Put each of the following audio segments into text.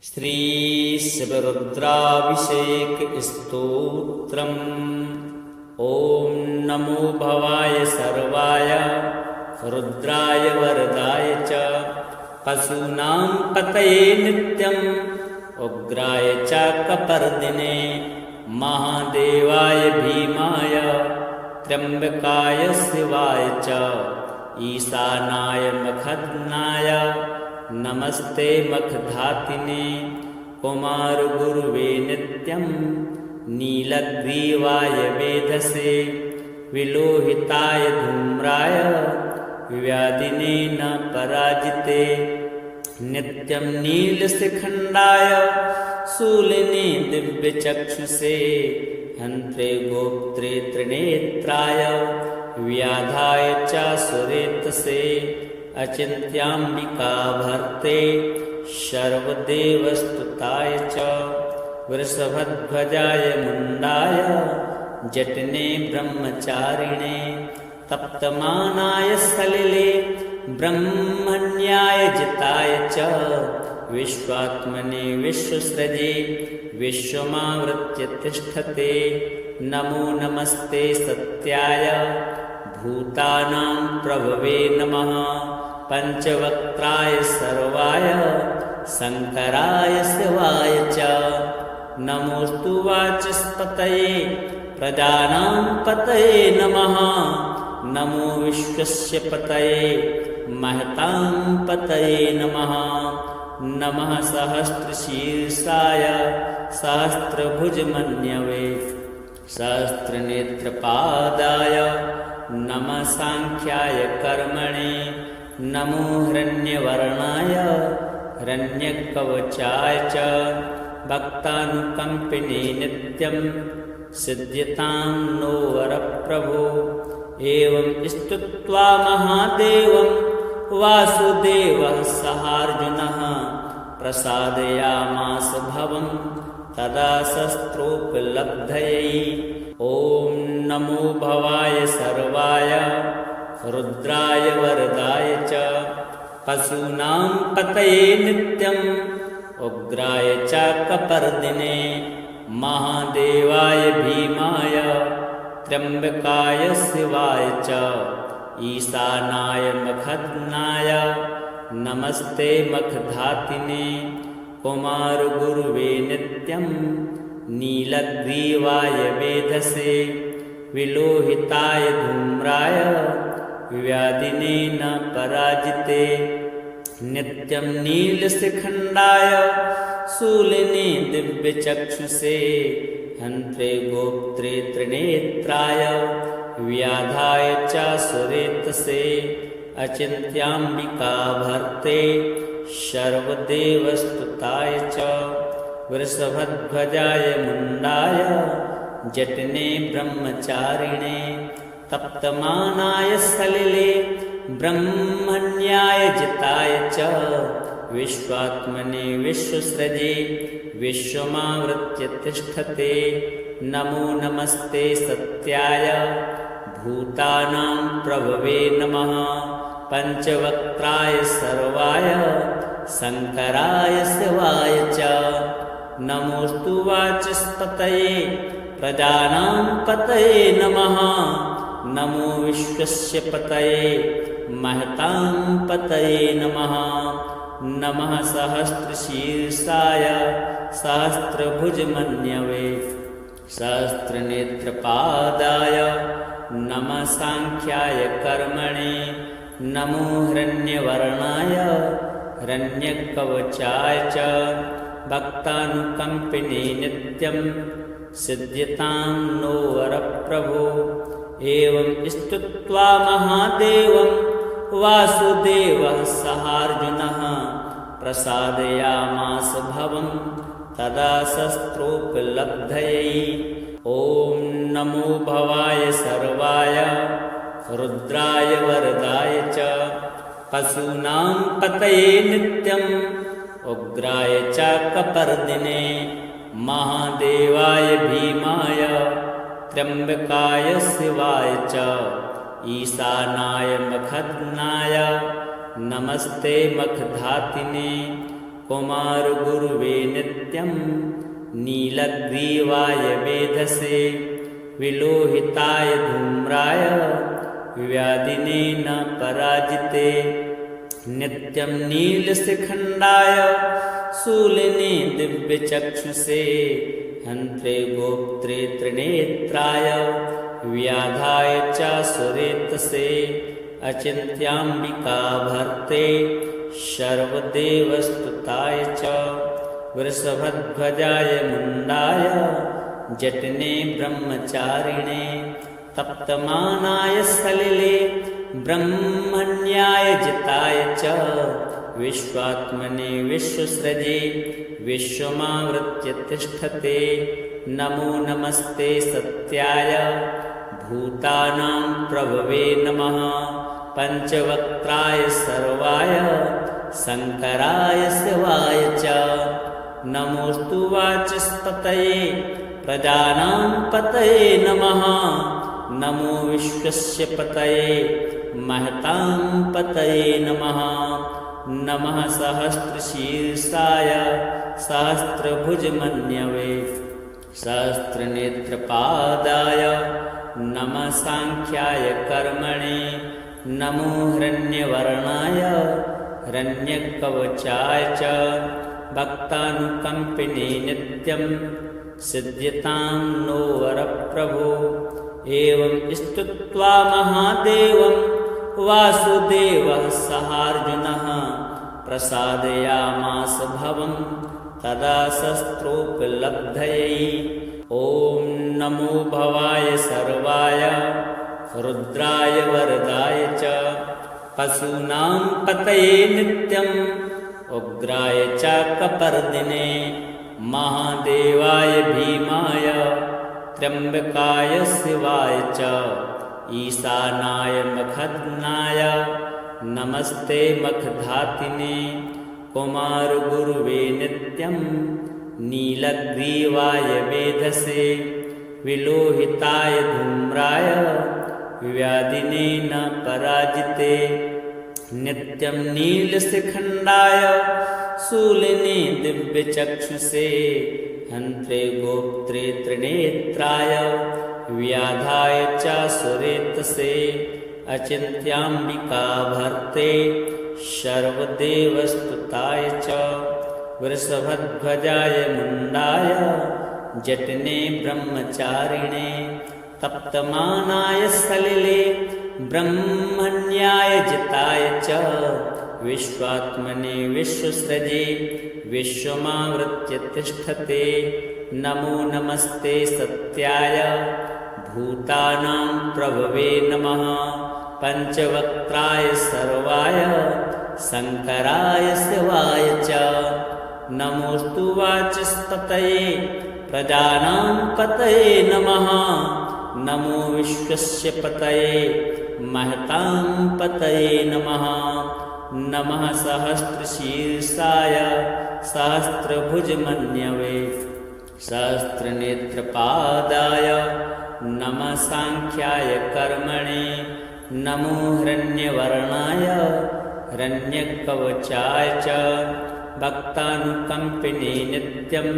श्रीशिवरुद्राभिषेकस्तोत्रम्। ॐ नमो भवाय सर्वाय रुद्राय वरदाय च पशूनां पतये नित्यम् उग्राय च कपर्दिने महादेवाय भीमाय त्र्यम्बकाय शिवाय च ईशानाय मखदनाय नमस्ते मखधातिने कुमारगुरुवे नित्यं नीलग्रीवाय वेधसे विलोहिताय धूम्राय व्याधिने न पराजिते नित्यं नीलशिखण्डाय शूलिने दिव्यचक्षुषे हन्त्रे गोप्त्रे त्रिनेत्राय व्याधाय च सुरेतसे अचिन्त्याम्बिका भर्ते सर्वदेवस्तुताय च वृषभध्वजाय मुण्डाय जटने ब्रह्मचारिणे तप्तमानाय सलिले ब्रह्मण्याय जिताय च विश्वात्मने विश्वसृजे विश्वमावृत्य तिष्ठते नमो नमस्ते सत्याय भूतानां प्रभवे नमः पंचवक्त्राय सर्वाय शंकराय शिवाय च नमोस्तु वाचस्पतये प्रजानां पतये नमः नमो विश्वस्य पतये महतां पतये नमः नमः सहस्रशीर्षाय सहस्रभुजमन्यवे सहस्रनेत्रपादाय नमः सांख्याय कर्मणे नमो हिरण्यवर्णाय हिरण्यकवचाय च भक्तानुकम्पिने नित्यं सिद्ध्यतां नो वरप्रभो एवं स्तुत्वा महादेवं वासुदेवः सहार्जुनः प्रसादयामास भवं तदा शस्त्रोपलब्धये ॐ नमो भवाय सर्वाय रुद्राय वरदाय च पशूनां पतये नित्यम् उग्राय च कपर्दिने महादेवाय भीमाय त्र्यम्बकाय शिवाय च ईशानाय मखदनाय नमस्ते मखधातिने कुमारगुरुवे नित्यं नीलग्रीवाय वेधसे विलोहिताय धूम्राय व्याधिने न पराजिते नित्यं नीलशिखण्डाय शूलिने दिव्यचक्षुषे हन्त्रे गोप्त्रे त्रिनेत्राय व्याधाय च सुरेतसे अचिन्त्याम्बिका भर्ते सर्वदेवस्तुताय च वृषभध्वजाय मुण्डाय जटने ब्रह्मचारिणे तप्तमानाय सलिले ब्रह्मण्याय जिताय च विश्वात्मने विश्वसृजे विश्वमावृत्य तिष्ठते नमो नमस्ते सत्याय भूतानां प्रभवे नमः पंचवक्त्राय सर्वाय शंकराय शिवाय च नमोस्तु वाचस्पतये प्रजानां पतये नमः नमो विश्वस्य पतये महतां पतये नमः नमः सहस्रशीर्षाय सहस्रभुजमन्यवे सहस्रनेत्रपादाय नमः सांख्याय कर्मणे नमो हिरण्यवर्णाय हिरण्यकवचाय च भक्तानुकम्पिने नित्यं सिद्ध्यतां नो वरप्रभो एवं स्तुत्वा महादेवं वासुदेवः सहार्जुनः प्रसादयामास भवं तदा शस्त्रोपलब्धये ॐ नमो भवाय सर्वाय रुद्राय वरदाय च पशूनां पतये नित्यम् उग्राय च कपर्दिने महादेवाय भीमाय त्र्यम्बकाय शिवाय च ईशानाय मखदनाय नमस्ते मखधातिने कुमारगुरुवे नित्यं नीलग्रीवाय वेधसे विलोहिताय धूम्राय व्याधिने न पराजिते नित्यं नीलशिखण्डाय शूलिने दिव्यचक्षुषे हन्त्रे गोप्त्रे त्रिनेत्राय व्याधाय च सुरेतसे अचिन्त्याम्बिका भर्ते सर्वदेवस्तुताय च वृषभध्वजाय मुण्डाय जटने ब्रह्मचारिणे तप्तमानाय सलिले ब्रह्मण्याय जिताय च विश्वात्मने विश्वसृजे विश्वमावृत्य तिष्ठते नमो नमस्ते सत्याय भूतानां प्रभवे नमः पञ्चवक्त्राय सर्वाय शङ्कराय शिवाय च नमोऽस्तु वाचस्पतये प्रजानां पतये नमः नमो विश्वस्य पतये महतां पतये नमः नमः सहस्रशीर्षाय सहस्रभुजमन्यवे सहस्रनेत्रपादाय नमः सांख्याय कर्मणे नमो हिरण्यवर्णाय हिरण्यकवचाय च भक्तानुकम्पिने नित्यं सिद्ध्यतां नो वरप्रभो एवं स्तुत्वा महादेवं वासुदेवः सहार्जुनः प्रसादयामास भवं तदा शस्त्रोपलब्धये ॐ नमो भवाय सर्वाय रुद्राय वरदाय च पशूनां पतये नित्यं उग्राय च कपर्दिने महादेवाय भीमाय त्र्यम्बकाय शिवाय च ईशानाय मखदनाय नमस्ते मखधातिने कुमारगुरुवे नित्यं नीलग्रीवाय वेधसे विलोहिताय धूम्राय व्याधिने न पराजिते नित्यं नीलशिखण्डाय शूलिने दिव्यचक्षुषे हन्त्रे गोप्त्रे त्रिनेत्राय व्याधाय च सुरेतसे अचिन्त्याम्बिका भर्ते सर्वदेवस्तुताय च वृषभध्वजाय मुण्डाय जटने ब्रह्मचारिणे तप्तमानाय सलिले ब्रह्मण्याय जिताय च विश्वात्मने विश्वसृजे विश्वमावृत्य तिष्ठते नमो नमस्ते सत्याय भूतानां प्रभवे नमः पञ्चवक्त्राय सर्वाय शङ्कराय शिवाय च नमोऽस्तु वाचस्पतये प्रजानां पतये नमः नमो विश्वस्य पतये महतां पतये नमः नमः सहस्रशीर्षाय सहस्रभुजमन्यवे सहस्रनेत्रपादाय नमः सांख्याय कर्मणे नमो हिरण्यवर्णाय हिरण्यकवचाय च भक्तानुकम्पिने नित्यं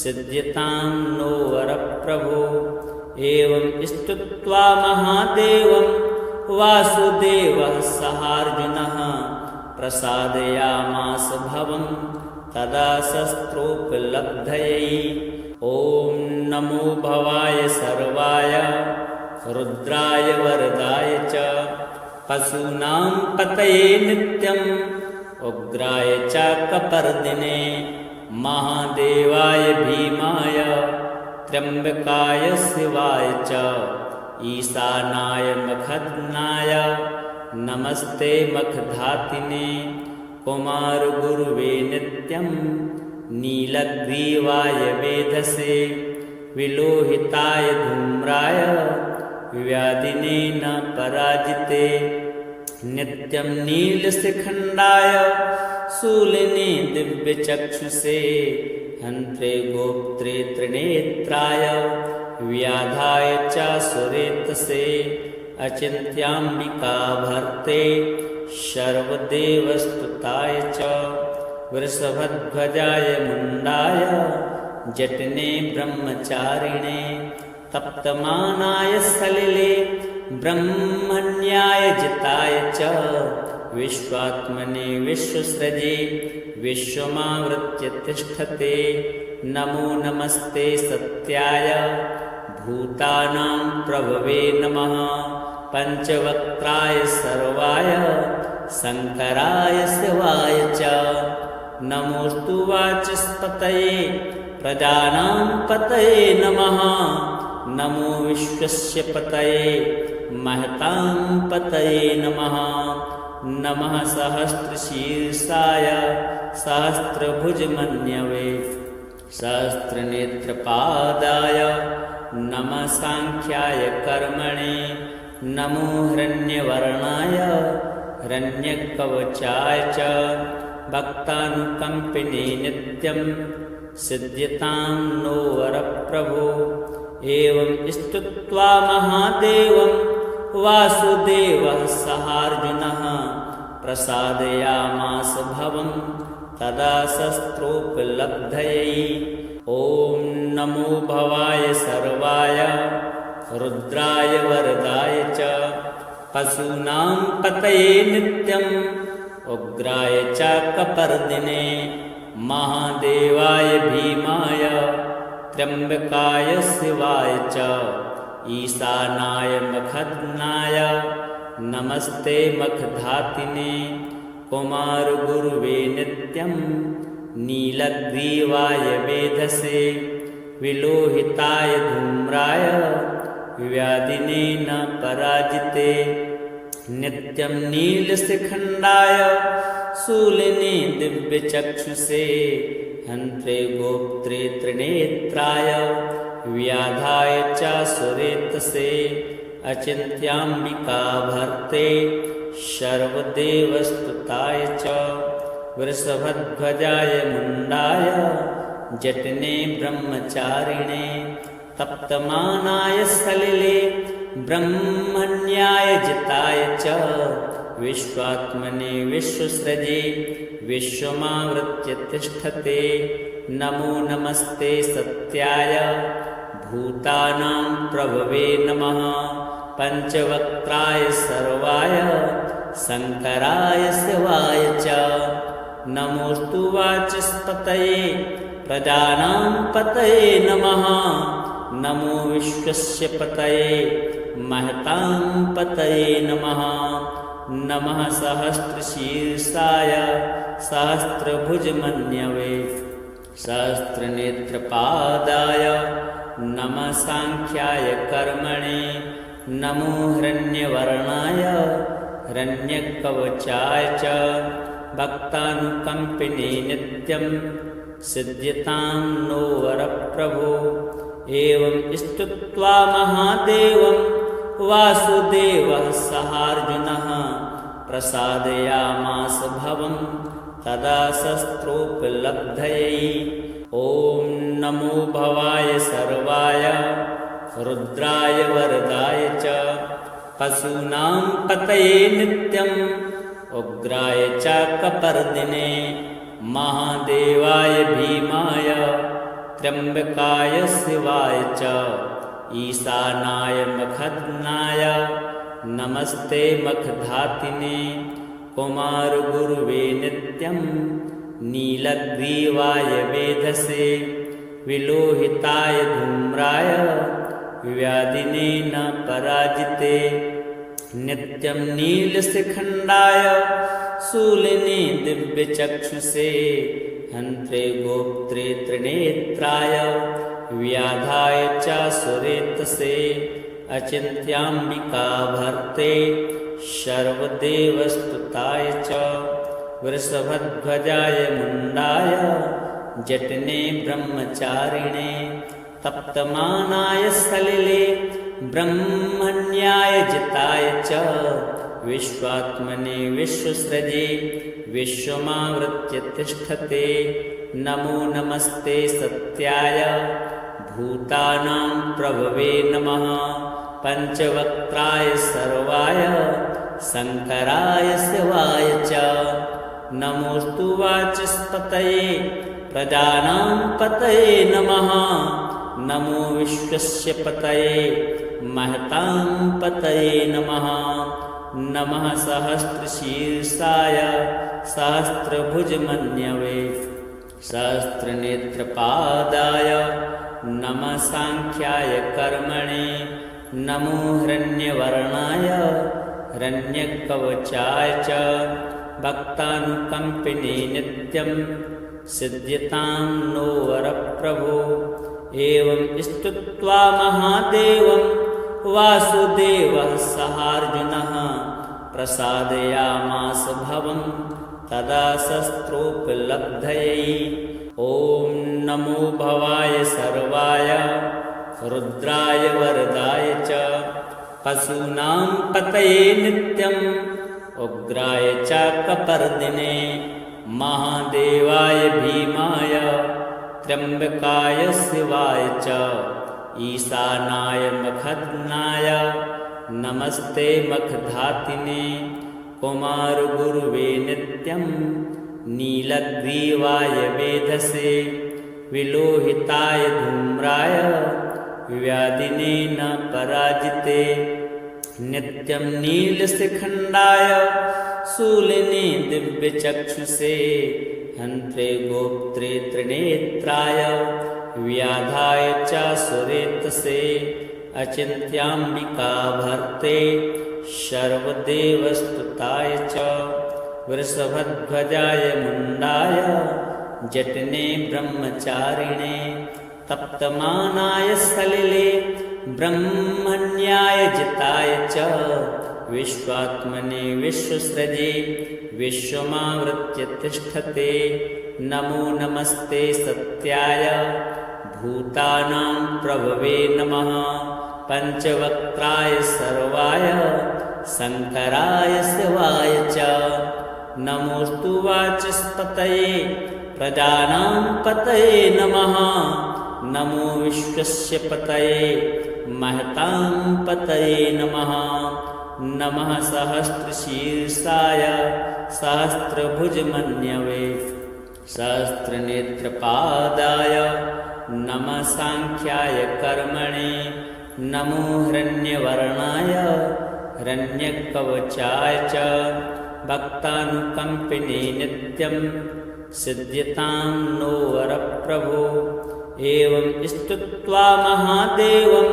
सिद्ध्यतां नो वरप्रभो एवं स्तुत्वा महादेवं वासुदेवः सहार्जुनः प्रसादयामास भवं तदा शस्त्रोपलब्धये ॐ नमो भवाय सर्वाय रुद्राय वरदाय च पशूनां पतये नित्यं उग्राय च कपर्दिने महादेवाय भीमाय त्र्यम्बकाय शिवाय च ईशानाय मखदनाय नमस्ते मखधातिने कुमारगुरुवे नित्यं नीलग्रीवाय वेधसे विलोहिताय धूम्राय व्याधिने न पराजिते नित्यं नीलशिखण्डाय शूलिने दिव्यचक्षुषे हन्त्रे गोप्त्रे त्रिनेत्राय व्याधाय च सुरेतसे अचिन्त्याम्बिका भर्ते सर्वदेवस्तुताय च वृषभध्वजाय मुण्डाय जटने ब्रह्मचारिणे तप्तमानाय सलिले ब्रह्मण्याय जिताय च विश्वात्मने विश्वसृजे विश्वमावृत्य तिष्ठते नमो नमस्ते सत्याय भूतानां प्रभवे नमः पंचवक्त्राय सर्वाय शंकराय शिवाय च नमोस्तु वाचस्पतये प्रजानां पतये नमः नमो विश्वस्य पतये महतां पतये नमः नमः सहस्रशीर्षाय सहस्रभुजमन्यवे सहस्रनेत्रपादाय नमः सांख्याय कर्मणे नमो हिरण्यवर्णाय हिरण्यकवचाय च भक्तानुकम्पिने नित्यं सिद्ध्यतां नो वरप्रभो एवं स्तुत्वा महादेवं वासुदेवः सहार्जुनः प्रसादयामास भवं तदा शस्त्रोपलब्धये ॐ नमो भवाय सर्वाय रुद्राय वरदाय च पशूनां पतये नित्यं उग्राय च कपर्दिने महादेवाय भीमाय त्र्यम्बकाय शिवाय च ईशानाय मखदनाय नमस्ते मखधातिने कुमारगुरुवे नित्यं नीलग्रीवाय वेधसे विलोहिताय धूम्राय व्याधिने न पराजिते नित्यं नीलशिखण्डाय शूलिने दिव्यचक्षुषे हन्त्रे गोप्त्रे त्रिनेत्राय व्याधाय च सुरेतसे अचिन्त्याम्बिका भर्ते सर्वदेवस्तुताय च वृषभध्वजाय मुण्डाय जटने ब्रह्मचारिणे तप्तमानाय सलिले ब्रह्मण्याय जिताय च विश्वात्मने विश्वसृजे विश्वमावृत्य तिष्ठते नमो नमस्ते सत्याय भूतानां प्रभवे नमः पंचवक्त्राय सर्वाय शंकराय शिवाय च नमोस्तु वाचस्पतये प्रजानां पतये नमः नमो विश्वस्य पतये महतां पतये नमः नमः सहस्रशीर्षाय सहस्रभुजमन्यवे सहस्रनेत्रपादाय नमः सांख्याय कर्मणे नमो हिरण्यवर्णाय हिरण्यकवचाय च भक्तानुकम्पिने नित्यं सिद्ध्यतां नो वरप्रभो एवं स्तुत्वा महादेवं वासुदेवः सहार्जुनः प्रसादयामास भवं तदा शस्त्रोपलब्धये ॐ नमो भवाय सर्वाय रुद्राय वरदाय च पशूनां पतये नित्यं उग्राय च कपर्दिने महादेवाय भीमाय त्र्यम्बकाय शिवाय च ईशानाय मखदनाय नमस्ते मखधातिने कुमारगुरुवे नित्यं नीलग्रीवाय वेधसे विलोहिताय धूम्राय व्याधिने न पराजिते नित्यं नीलशिखण्डाय शूलिने दिव्यचक्षुषे हन्त्रे गोप्त्रे त्रिनेत्राय व्याधाय च सुरेतसे अचिन्त्याम्बिका भर्ते सर्वदेवस्तुताय च वृषभध्वजाय मुण्डाय जटने ब्रह्मचारिणे तप्तमानाय सलिले ब्रह्मण्याय जिताय च विश्वात्मने विश्वसृजे विश्वमावृत्य तिष्ठते नमो नमस्ते सत्याय भूतानां प्रभवे नमः पंचवक्त्राय सर्वाय शंकराय शिवाय च नमोऽस्तु वाचस्पतये प्रजानां पतये नमः। नमो विश्वस्य पतये महतां पतये नमः। नमः सहस्रशीर्षाय सहस्रभुजमन्यवे सहस्रनेत्रपादाय नमः सांख्याय कर्मणे। नमो हिरण्यवर्णाय हिरण्यकवचाय च भक्तानुकम्पिने नित्यं सिद्ध्यतां नो वरप्रभो। एवं स्तुत्वा महादेवं वासुदेवः सहार्जुनः प्रसादयामास भवं तदा शस्त्रोपलब्धये। ॐ नमो भवाय सर्वाय रुद्राय वरदाय च पशूनां पतये नित्यम् उग्राय चाकपर्दिने महादेवाय भीमाय त्र्यम्बकाय शिवाय च ईशानाय मखदनाय नमस्ते मखधातिने कुमारगुरुवे नित्यं नीलग्रीवाय वेधसे विलोहिताय धूम्राय व्याधिने न पराजिते नित्यं नीलशिखण्डाय शूलिने दिव्यचक्षुषे हन्त्रे गोप्त्रे त्रिनेत्राय व्याधाय च सुरेतसे अचिन्त्याम्बिका भर्ते सर्वदेवस्तुताय च वृषभध्वजाय मुण्डाय जटने ब्रह्मचारिणे तप्तमानाय सलिले ब्रह्मण्याय जिताय च विश्वात्मने विश्वसृजे विश्वमावृत्य तिष्ठते। नमो नमस्ते सत्याय भूतानां प्रभवे नमः। पंचवक्त्राय सर्वाय शङ्कराय शिवाय च नमोऽस्तु वाचस्पतये प्रजानां पतये नमः। नमो विश्वस्य पतये महतां पतये नमः। नमः सहस्रशीर्षाय सहस्रभुजमन्यवे सहस्रनेत्रपादाय नमः सांख्याय कर्मणे। नमो हिरण्यवर्णाय हिरण्यकवचाय च भक्तानुकम्पिने नित्यं सिद्ध्यतां नो वरप्रभो। एवं स्तुत्वा महादेवं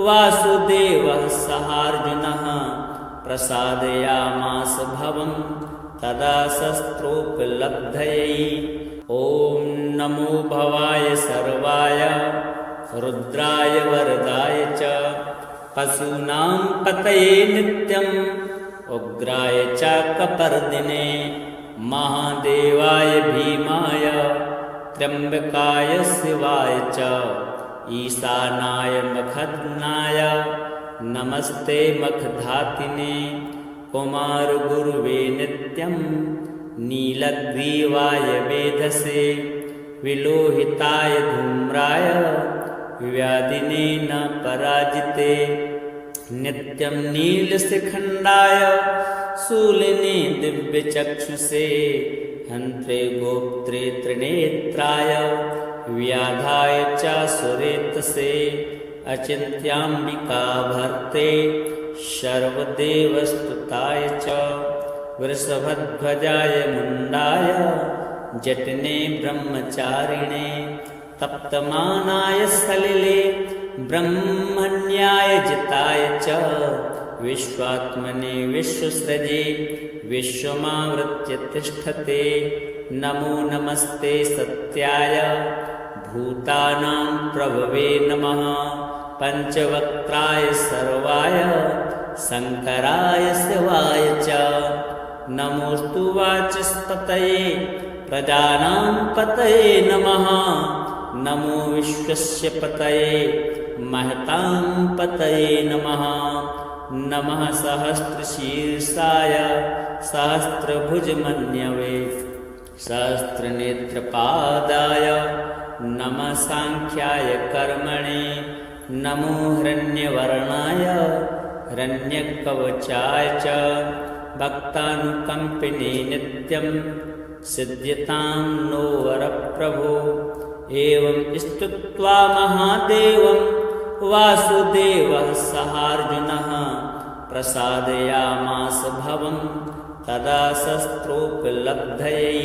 वासुदेवः सहार्जुनः प्रसादयामास भवं तदा शस्त्रोपलब्धये। ॐ नमो भवाय सर्वाय रुद्राय वरदाय च पशूनां पतये नित्यम् उग्राय चाकपर्दिने महादेवाय भीमाय त्र्यम्बकाय शिवाय च ईशानाय मखदनाय नमस्ते मखधातिने कुमारगुरुवे नित्यं नीलग्रीवाय वेधसे विलोहिताय धूम्राय व्याधिने न पराजिते नित्यं नीलशिखण्डाय शूलिने दिव्यचक्षुषे हन्त्रे गोप्त्रे त्रिनेत्राय व्याधाय च सुरेतसे अचिन्त्याम्बिका भर्ते सर्वदेवस्तुताय च वृषभध्वजाय मुण्डाय जटने ब्रह्मचारिणे तप्तमानाय सलिले ब्रह्मण्याय जिताय च विश्वात्मने विश्वसृजे विश्वमावृत्य तिष्ठते। नमो नमस्ते सत्याय भूतानां प्रभवे नमः। पंचवक्त्राय सर्वाय शङ्कराय शिवाय च नमोऽस्तु वाचस्पतये प्रजानां पतये नमः। नमो विश्वस्य पतये महतां पतये नमः। नमः सहस्रशीर्षाय सहस्रभुजमन्यवे सहस्रनेत्रपादाय नमः सांख्याय कर्मणे। नमो हिरण्यवर्णाय हिरण्यकवचाय च भक्तानुकम्पिने नित्यं सिद्ध्यतां नो वरप्रभो। एवं स्तुत्वा महादेवं वासुदेवः सहार्जुनः प्रसादयामास भवं तदा शस्त्रोपलब्धये।